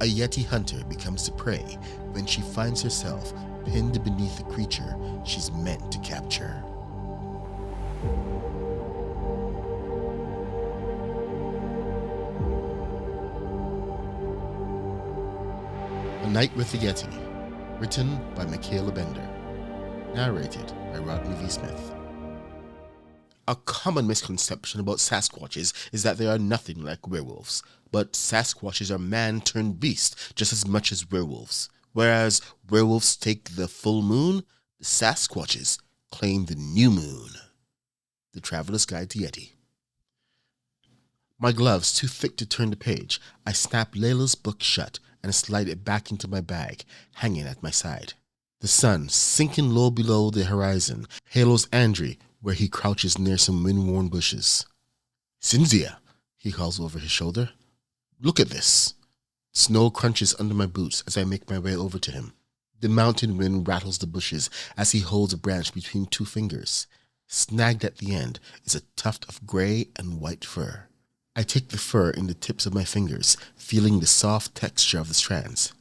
A Yeti hunter becomes the prey when she finds herself pinned beneath the creature she's meant to capture. A Night with the Yeti, written by Mikaela Bender, narrated by Rodney V. Smith. A common misconception about Sasquatches is that they are nothing like werewolves, but Sasquatches are man-turned-beast just as much as werewolves. Whereas werewolves take the full moon, the Sasquatches claim the new moon. The Traveler's Guide to Yeti. My gloves too thick to turn the page, I snap Layla's book shut and slide it back into my bag, hanging at my side. The sun, sinking low below the horizon, halos Andrew where he crouches near some wind-worn bushes. "Cynthia," he calls over his shoulder. "Look at this." Snow crunches under my boots as I make my way over to him. The mountain wind rattles the bushes as he holds a branch between two fingers. Snagged at the end is a tuft of gray and white fur. I take the fur in the tips of my fingers, feeling the soft texture of the strands.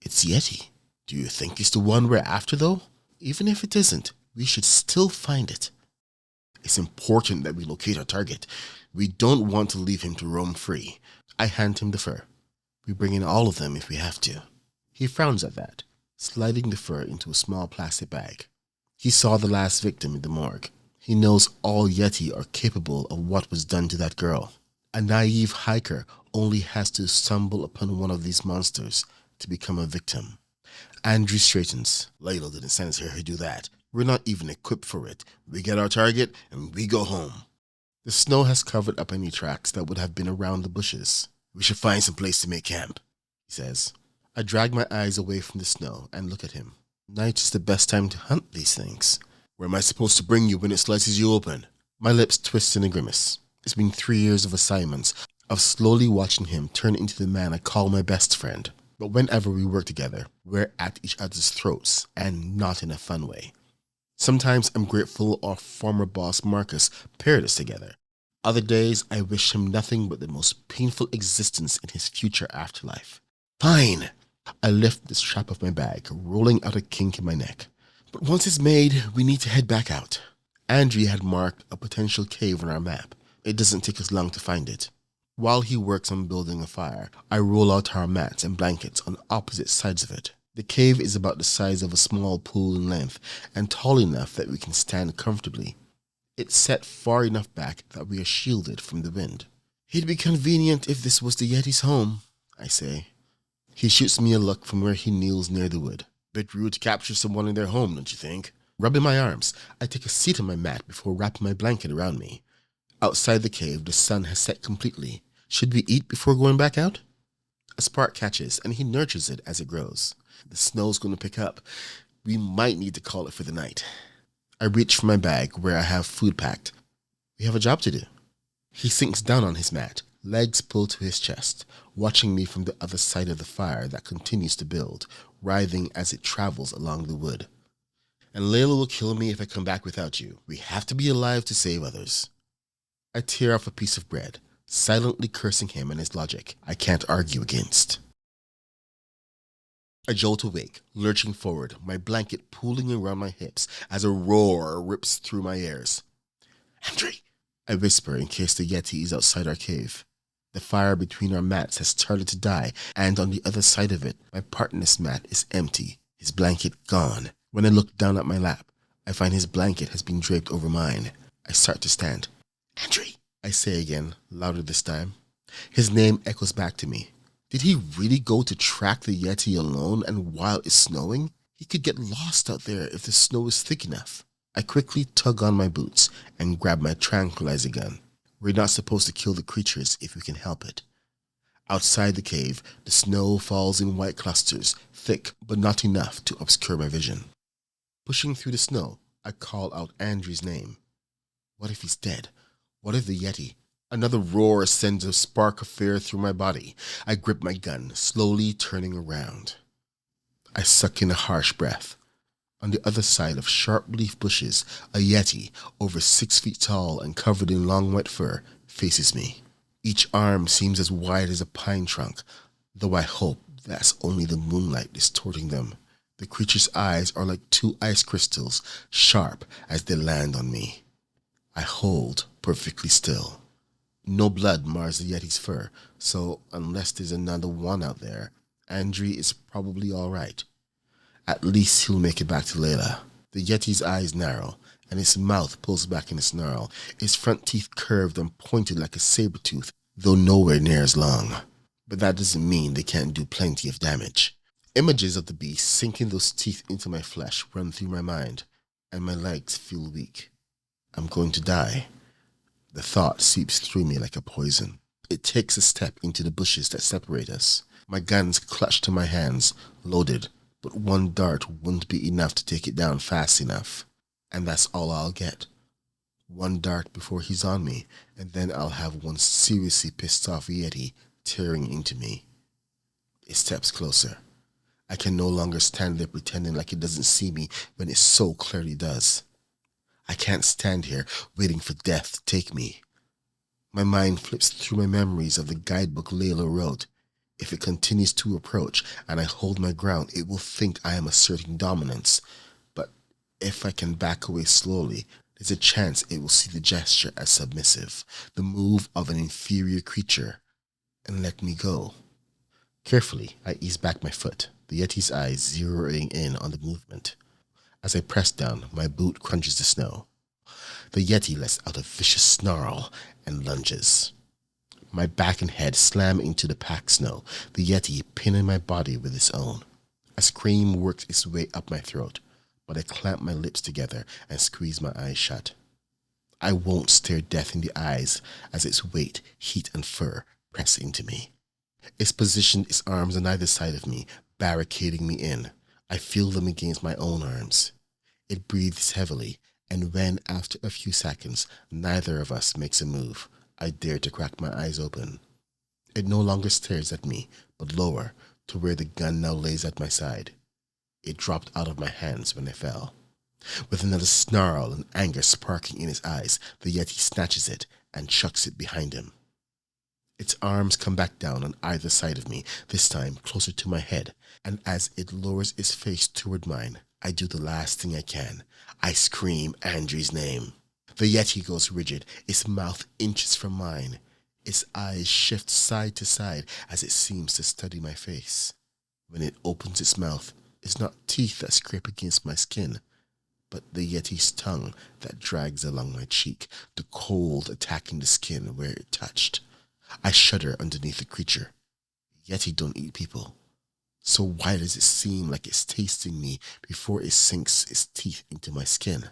"It's Yeti. Do you think it's the one we're after, though? Even if it isn't, we should still find it. It's important that we locate our target. We don't want to leave him to roam free." I hand him the fur. "We bring in all of them if we have to." He frowns at that, sliding the fur into a small plastic bag. He saw the last victim in the morgue. He knows all Yeti are capable of what was done to that girl. A naive hiker only has to stumble upon one of these monsters to become a victim. Andrew straightens. "Layla didn't send us here to do that. We're not even equipped for it. We get our target and we go home." The snow has covered up any tracks that would have been around the bushes. "We should find some place to make camp," he says. I drag my eyes away from the snow and look at him. "Night is the best time to hunt these things." "Where am I supposed to bring you when it slices you open?" My lips twist in a grimace. It's been 3 years of assignments, of slowly watching him turn into the man I call my best friend. But whenever we work together, we're at each other's throats, and not in a fun way. Sometimes I'm grateful our former boss Marcus paired us together. Other days, I wish him nothing but the most painful existence in his future afterlife. "Fine." I lift the strap of my bag, rolling out a kink in my neck. "But once it's made, we need to head back out." Andrew had marked a potential cave on our map. It doesn't take us long to find it. While he works on building a fire, I roll out our mats and blankets on opposite sides of it. The cave is about the size of a small pool in length and tall enough that we can stand comfortably. It's set far enough back that we are shielded from the wind. "It'd be convenient if this was the Yeti's home," I say. He shoots me a look from where he kneels near the wood. "Bit rude to capture someone in their home, don't you think?" Rubbing my arms, I take a seat on my mat before wrapping my blanket around me. Outside the cave, the sun has set completely. Should we eat before going back out? A spark catches, and he nurtures it as it grows. The snow's going to pick up. We might need to call it for the night. I reach for my bag where I have food packed. We have a job to do. He sinks down on his mat, legs pulled to his chest, watching me from the other side of the fire that continues to build, writhing as it travels along the wood. "And Layla will kill me if I come back without you. We have to be alive to save others." I tear off a piece of bread, silently cursing him and his logic I can't argue against. I jolt awake, lurching forward, my blanket pooling around my hips as a roar rips through my ears. "Andrew!" I whisper in case the Yeti is outside our cave. The fire between our mats has started to die, and on the other side of it, my partner's mat is empty, his blanket gone. When I look down at my lap, I find his blanket has been draped over mine. I start to stand. "Andrew!" I say again, louder this time. His name echoes back to me. Did he really go to track the Yeti alone and while it's snowing? He could get lost out there if the snow is thick enough. I quickly tug on my boots and grab my tranquilizer gun. We're not supposed to kill the creatures if we can help it. Outside the cave, the snow falls in white clusters, thick but not enough to obscure my vision. Pushing through the snow, I call out Andrew's name. What if he's dead? What if the Yeti? Another roar sends a spark of fear through my body. I grip my gun, slowly turning around. I suck in a harsh breath. On the other side of sharp leaf bushes, a Yeti, over 6 feet tall and covered in long white fur, faces me. Each arm seems as wide as a pine trunk, though I hope that's only the moonlight distorting them. The creature's eyes are like two ice crystals, sharp as they land on me. I hold perfectly still. No blood mars the Yeti's fur, so unless there's another one out there, Andre is probably alright. At least he'll make it back to Layla. The Yeti's eyes narrow, and his mouth pulls back in a snarl, his front teeth curved and pointed like a saber tooth, though nowhere near as long. But that doesn't mean they can't do plenty of damage. Images of the beast sinking those teeth into my flesh run through my mind, and my legs feel weak. I'm going to die. The thought seeps through me like a poison. It takes a step into the bushes that separate us. My gun's clutched to my hands, loaded, but one dart wouldn't be enough to take it down fast enough. And that's all I'll get. One dart before he's on me, and then I'll have one seriously pissed off Yeti tearing into me. It steps closer. I can no longer stand there pretending like it doesn't see me when it so clearly does. I can't stand here waiting for death to take me. My mind flips through my memories of the guidebook Layla wrote. If it continues to approach and I hold my ground, it will think I am asserting dominance. But if I can back away slowly, there's a chance it will see the gesture as submissive, the move of an inferior creature, and let me go. Carefully, I ease back my foot, the Yeti's eyes zeroing in on the movement. As I press down, my boot crunches the snow. The Yeti lets out a vicious snarl and lunges. My back and head slam into the packed snow, the Yeti pinning my body with its own. A scream works its way up my throat, but I clamp my lips together and squeeze my eyes shut. I won't stare death in the eyes as its weight, heat, and fur press into me. It's positioned its arms on either side of me, barricading me in. I feel them against my own arms. It breathes heavily, and when, after a few seconds, neither of us makes a move, I dare to crack my eyes open. It no longer stares at me, but lower, to where the gun now lays at my side. It dropped out of my hands when I fell. With another snarl and anger sparking in its eyes, the Yeti snatches it and chucks it behind him. Its arms come back down on either side of me, this time closer to my head, and as it lowers its face toward mine, I do the last thing I can. I scream Andrew's name. The Yeti goes rigid, its mouth inches from mine. Its eyes shift side to side as it seems to study my face. When it opens its mouth, it's not teeth that scrape against my skin, but the Yeti's tongue that drags along my cheek, the cold attacking the skin where it touched. I shudder underneath the creature. Yeti don't eat people. So why does it seem like it's tasting me before it sinks its teeth into my skin?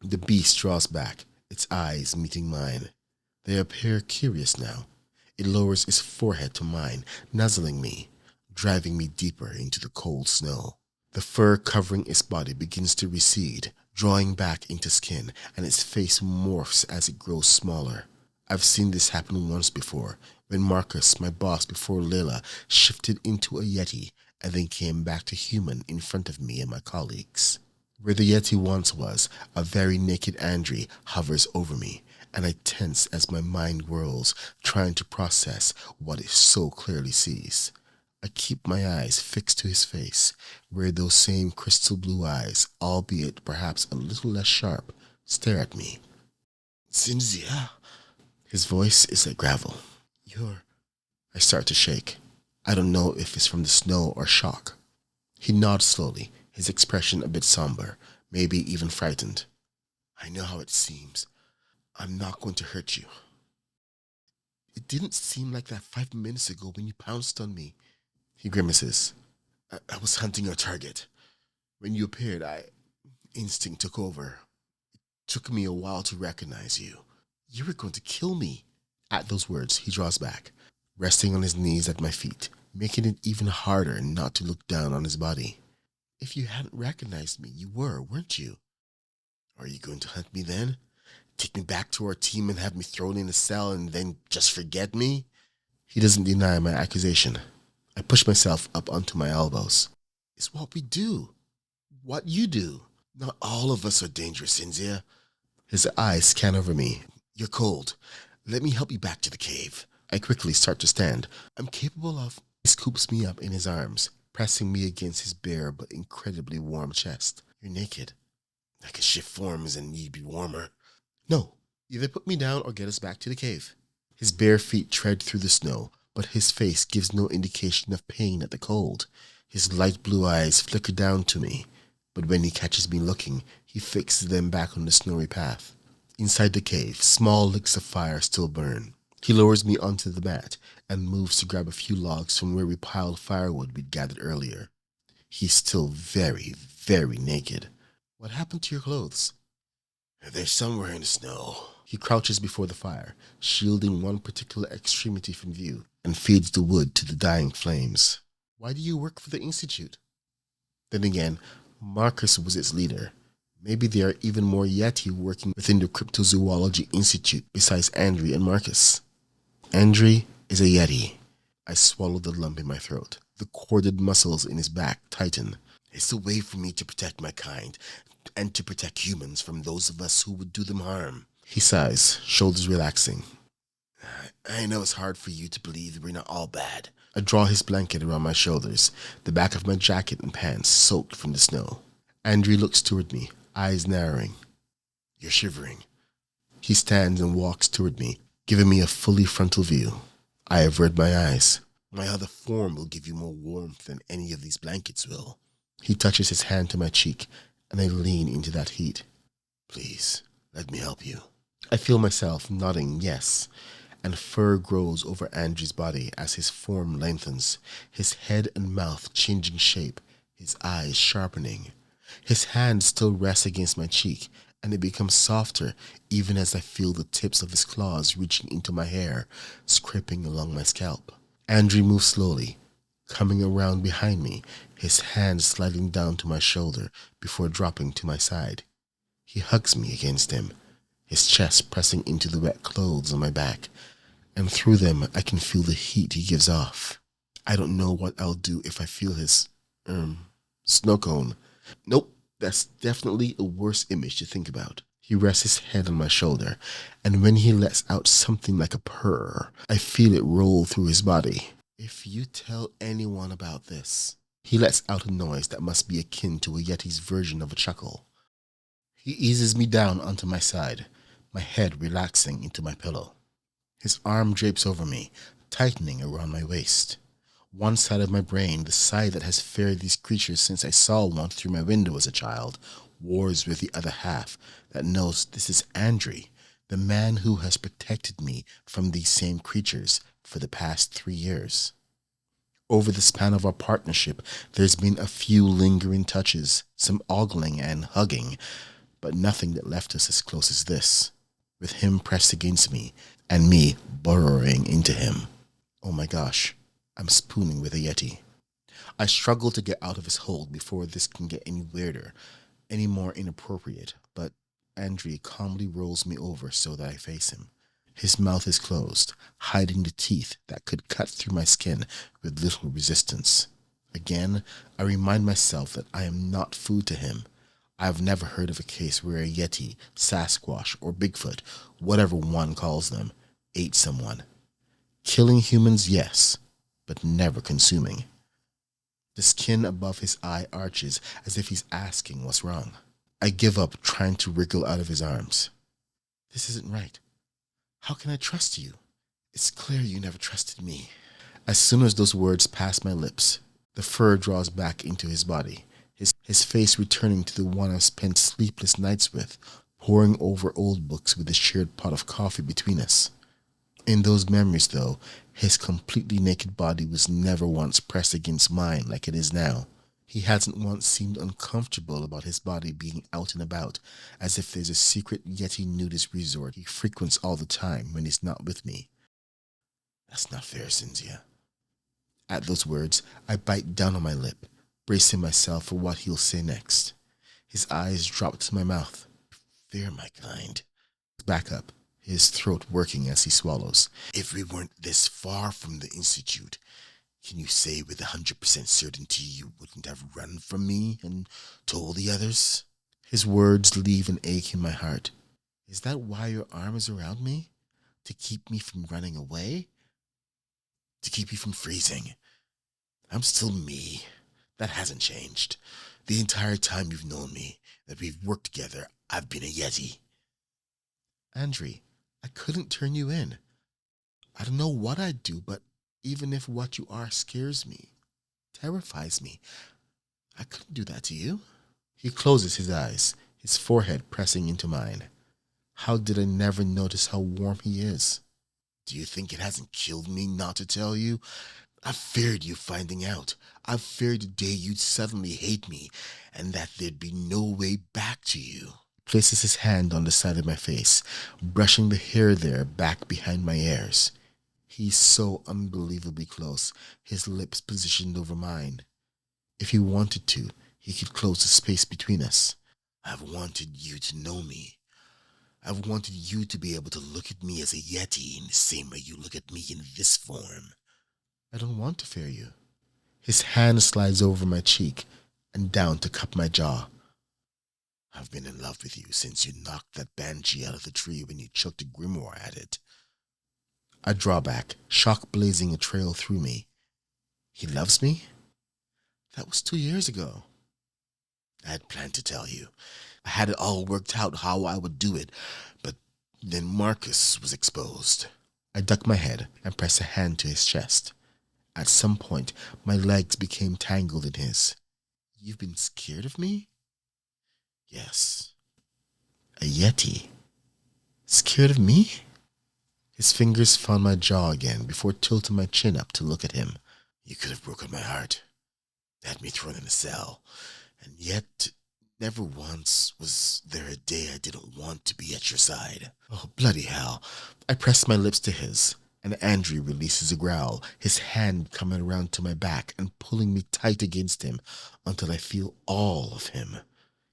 The beast draws back, its eyes meeting mine. They appear curious now. It lowers its forehead to mine, nuzzling me, driving me deeper into the cold snow. The fur covering its body begins to recede, drawing back into skin, and its face morphs as it grows smaller. I've seen this happen once before, when Marcus, my boss before Layla, shifted into a Yeti and then came back to human in front of me and my colleagues. Where the Yeti once was, a very naked Andre hovers over me, and I tense as my mind whirls, trying to process what it so clearly sees. I keep my eyes fixed to his face, where those same crystal blue eyes, albeit perhaps a little less sharp, stare at me. Cynthia? His voice is like gravel. I start to shake. I don't know if it's from the snow or shock. He nods slowly, his expression a bit somber, maybe even frightened. I know how it seems. I'm not going to hurt you. It didn't seem like that 5 minutes ago when you pounced on me. He grimaces. I was hunting your target. When you appeared, instinct took over. It took me a while to recognize you. You were going to kill me. At those words, he draws back, resting on his knees at my feet, making it even harder not to look down on his body. If you hadn't recognized me, you were, weren't you? Are you going to hunt me then? Take me back to our team and have me thrown in a cell and then just forget me? He doesn't deny my accusation. I push myself up onto my elbows. It's what we do. What you do. Not all of us are dangerous, Cynthia. His eyes scan over me. You're cold. Let me help you back to the cave. I quickly start to stand. I'm capable of... He scoops me up in his arms, pressing me against his bare but incredibly warm chest. You're naked. I could shift forms and you'd be warmer. No, either put me down or get us back to the cave. His bare feet tread through the snow, but his face gives no indication of pain at the cold. His light blue eyes flicker down to me, but when he catches me looking, he fixes them back on the snowy path. Inside the cave, small licks of fire still burn. He lowers me onto the mat and moves to grab a few logs from where we piled firewood we'd gathered earlier. He's still very, very naked. What happened to your clothes? They're somewhere in the snow. He crouches before the fire, shielding one particular extremity from view, and feeds the wood to the dying flames. Why do you work for the Institute? Then again, Marcus was its leader. Maybe there are even more Yeti working within the Cryptozoology Institute besides Andre and Marcus. Andre is a Yeti. I swallowed the lump in my throat. The corded muscles in his back tighten. It's a way for me to protect my kind, and to protect humans from those of us who would do them harm. He sighs, shoulders relaxing. I know it's hard for you to believe that we're not all bad. I draw his blanket around my shoulders, the back of my jacket and pants soaked from the snow. Andre looks toward me, eyes narrowing. You're shivering. He stands and walks toward me, giving me a fully frontal view. I avert my eyes. My other form will give you more warmth than any of these blankets will. He touches his hand to my cheek, and I lean into that heat. Please, let me help you. I feel myself nodding yes, and fur grows over Andrew's body as his form lengthens, his head and mouth changing shape, his eyes sharpening. His hand still rests against my cheek, and it becomes softer even as I feel the tips of his claws reaching into my hair, scraping along my scalp. Andrew moves slowly, coming around behind me, his hand sliding down to my shoulder before dropping to my side. He hugs me against him, his chest pressing into the wet clothes on my back, and through them I can feel the heat he gives off. I don't know what I'll do if I feel his, snow cone. Nope, that's definitely a worse image to think about. He rests his head on my shoulder, and when he lets out something like a purr, I feel it roll through his body. If you tell anyone about this... He lets out a noise that must be akin to a Yeti's version of a chuckle. He eases me down onto my side, my head relaxing into my pillow. His arm drapes over me, tightening around my waist. One side of my brain, the side that has feared these creatures since I saw one through my window as a child, wars with the other half that knows this is Andre, the man who has protected me from these same creatures for the past 3 years. Over the span of our partnership, there's been a few lingering touches, some ogling and hugging, but nothing that left us as close as this, with him pressed against me and me burrowing into him. Oh my gosh, I'm spooning with a Yeti. I struggle to get out of his hold before this can get any weirder, any more inappropriate, but Andre calmly rolls me over so that I face him. His mouth is closed, hiding the teeth that could cut through my skin with little resistance. Again, I remind myself that I am not food to him. I have never heard of a case where a Yeti, Sasquatch, or Bigfoot, whatever one calls them, ate someone. Killing humans, yes, but never consuming. The skin above his eye arches as if he's asking what's wrong. I give up trying to wriggle out of his arms. This isn't right. How can I trust you? It's clear you never trusted me. As soon as those words pass my lips, the fur draws back into his body, his face returning to the one I've spent sleepless nights with, poring over old books with a shared pot of coffee between us. In those memories, though, his completely naked body was never once pressed against mine like it is now. He hasn't once seemed uncomfortable about his body being out and about, as if there's a secret Yeti nudist resort he frequents all the time when he's not with me. That's not fair, Cynthia. At those words, I bite down on my lip, bracing myself for what he'll say next. His eyes drop to my mouth. Fear my kind. Back up, his throat working as he swallows. If we weren't this far from the Institute, can you say with 100% certainty you wouldn't have run from me and told the others? His words leave an ache in my heart. Is that why your arm is around me? To keep me from running away? To keep you from freezing? I'm still me. That hasn't changed. The entire time you've known me, that we've worked together, I've been a Yeti. Andre, I couldn't turn you in. I don't know what I'd do, but even if what you are scares me, terrifies me, I couldn't do that to you. He closes his eyes, his forehead pressing into mine. How did I never notice how warm he is? Do you think it hasn't killed me not to tell you? I feared you finding out. I feared the day you'd suddenly hate me and that there'd be no way back to you. Places his hand on the side of my face, brushing the hair there back behind my ears. He's so unbelievably close, his lips positioned over mine. If he wanted to, he could close the space between us. I've wanted you to know me. I've wanted you to be able to look at me as a Yeti in the same way you look at me in this form. I don't want to fear you. His hand slides over my cheek and down to cup my jaw. I've been in love with you since you knocked that banshee out of the tree when you chucked a grimoire at it. I draw back, shock blazing a trail through me. He loves me? That was 2 years ago. I had planned to tell you. I had it all worked out how I would do it, but then Marcus was exposed. I duck my head and press a hand to his chest. At some point, my legs became tangled in his. You've been scared of me? Yes. A Yeti? Scared of me? His fingers found my jaw again before tilting my chin up to look at him. You could have broken my heart, had me thrown in a cell, and yet never once was there a day I didn't want to be at your side. Oh, bloody hell. I pressed my lips to his, and Andrew releases a growl, his hand coming around to my back and pulling me tight against him until I feel all of him.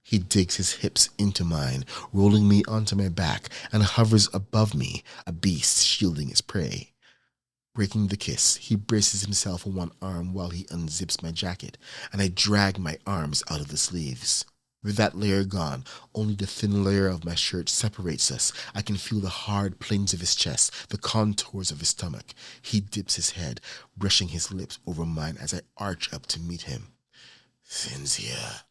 He digs his hips into mine, rolling me onto my back, and hovers above me, a beast shielding his prey. Breaking the kiss, he braces himself on one arm while he unzips my jacket, and I drag my arms out of the sleeves. With that layer gone, only the thin layer of my shirt separates us. I can feel the hard planes of his chest, the contours of his stomach. He dips his head, brushing his lips over mine as I arch up to meet him. Cynthia.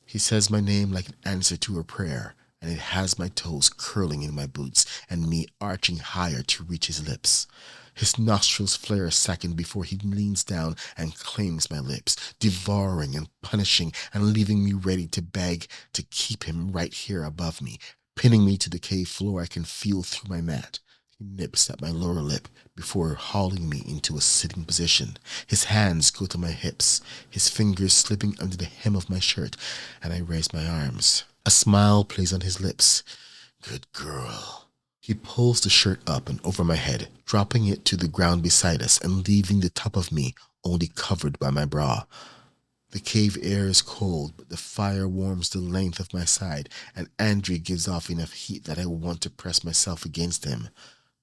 He says my name like an answer to a prayer, and it has my toes curling in my boots and me arching higher to reach his lips. His nostrils flare a second before he leans down and claims my lips, devouring and punishing and leaving me ready to beg to keep him right here above me, pinning me to the cave floor I can feel through my mat. He nips at my lower lip before hauling me into a sitting position. His hands go to my hips, his fingers slipping under the hem of my shirt, and I raise my arms. A smile plays on his lips. Good girl. He pulls the shirt up and over my head, dropping it to the ground beside us and leaving the top of me only covered by my bra. The cave air is cold, but the fire warms the length of my side, and Andrew gives off enough heat that I want to press myself against him.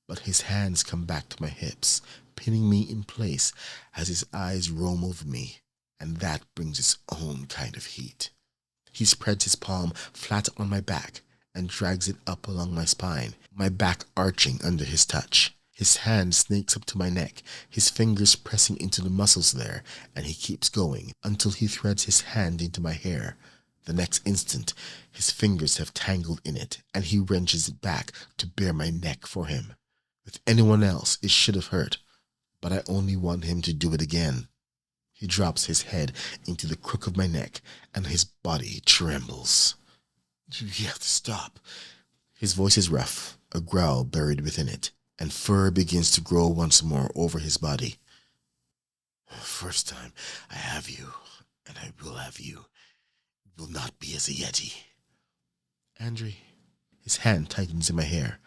But his hands come back to my hips, pinning me in place as his eyes roam over me, and that brings its own kind of heat. He spreads his palm flat on my back and drags it up along my spine, my back arching under his touch. His hand snakes up to my neck, his fingers pressing into the muscles there, and he keeps going until he threads his hand into my hair. The next instant, his fingers have tangled in it, and he wrenches it back to bare my neck for him. With anyone else, it should have hurt, but I only want him to do it again. He drops his head into the crook of my neck, and his body trembles. You have to stop. His voice is rough, a growl buried within it, and fur begins to grow once more over his body. First time I have you, and I will have you. It will not be as a Yeti. Andrew, his hand tightens in my hair.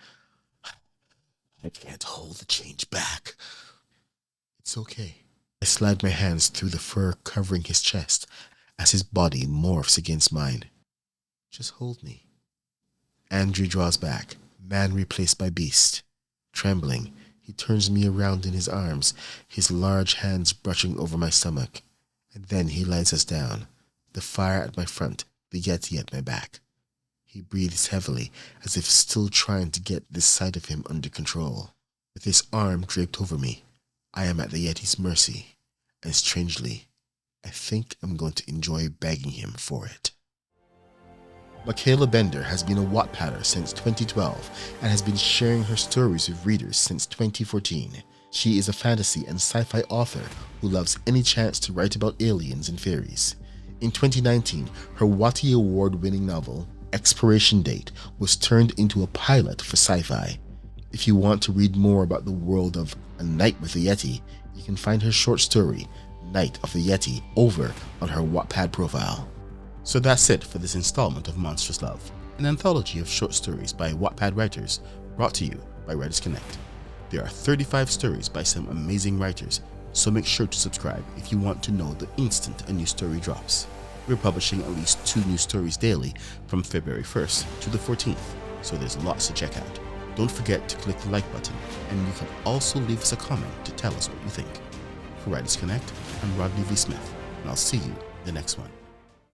I can't hold the change back. It's okay. I slide my hands through the fur covering his chest as his body morphs against mine. Just hold me. Andrew draws back, man replaced by beast. Trembling, he turns me around in his arms, his large hands brushing over my stomach. And then he lies us down, the fire at my front, the Yeti at my back. He breathes heavily, as if still trying to get this side of him under control. With his arm draped over me, I am at the Yeti's mercy, and strangely, I think I'm going to enjoy begging him for it. Mikaela Bender has been a Wattpadder since 2012 and has been sharing her stories with readers since 2014. She is a fantasy and sci-fi author who loves any chance to write about aliens and fairies. In 2019, her Wattpad award-winning novel, Expiration Date, was turned into a pilot for sci-fi. If you want to read more about the world of A Night with the Yeti, you can find her short story, Night of the Yeti, over on her Wattpad profile. So that's it for this installment of Monstrous Love, an anthology of short stories by Wattpad writers brought to you by WritersConnX. There are 35 stories by some amazing writers, so make sure to subscribe if you want to know the instant a new story drops. We're publishing at least 2 new stories daily from February 1st to the 14th, so there's lots to check out. Don't forget to click the like button, and you can also leave us a comment to tell us what you think. For WritersConnX, I'm Rodney V. Smith, and I'll see you in the next one.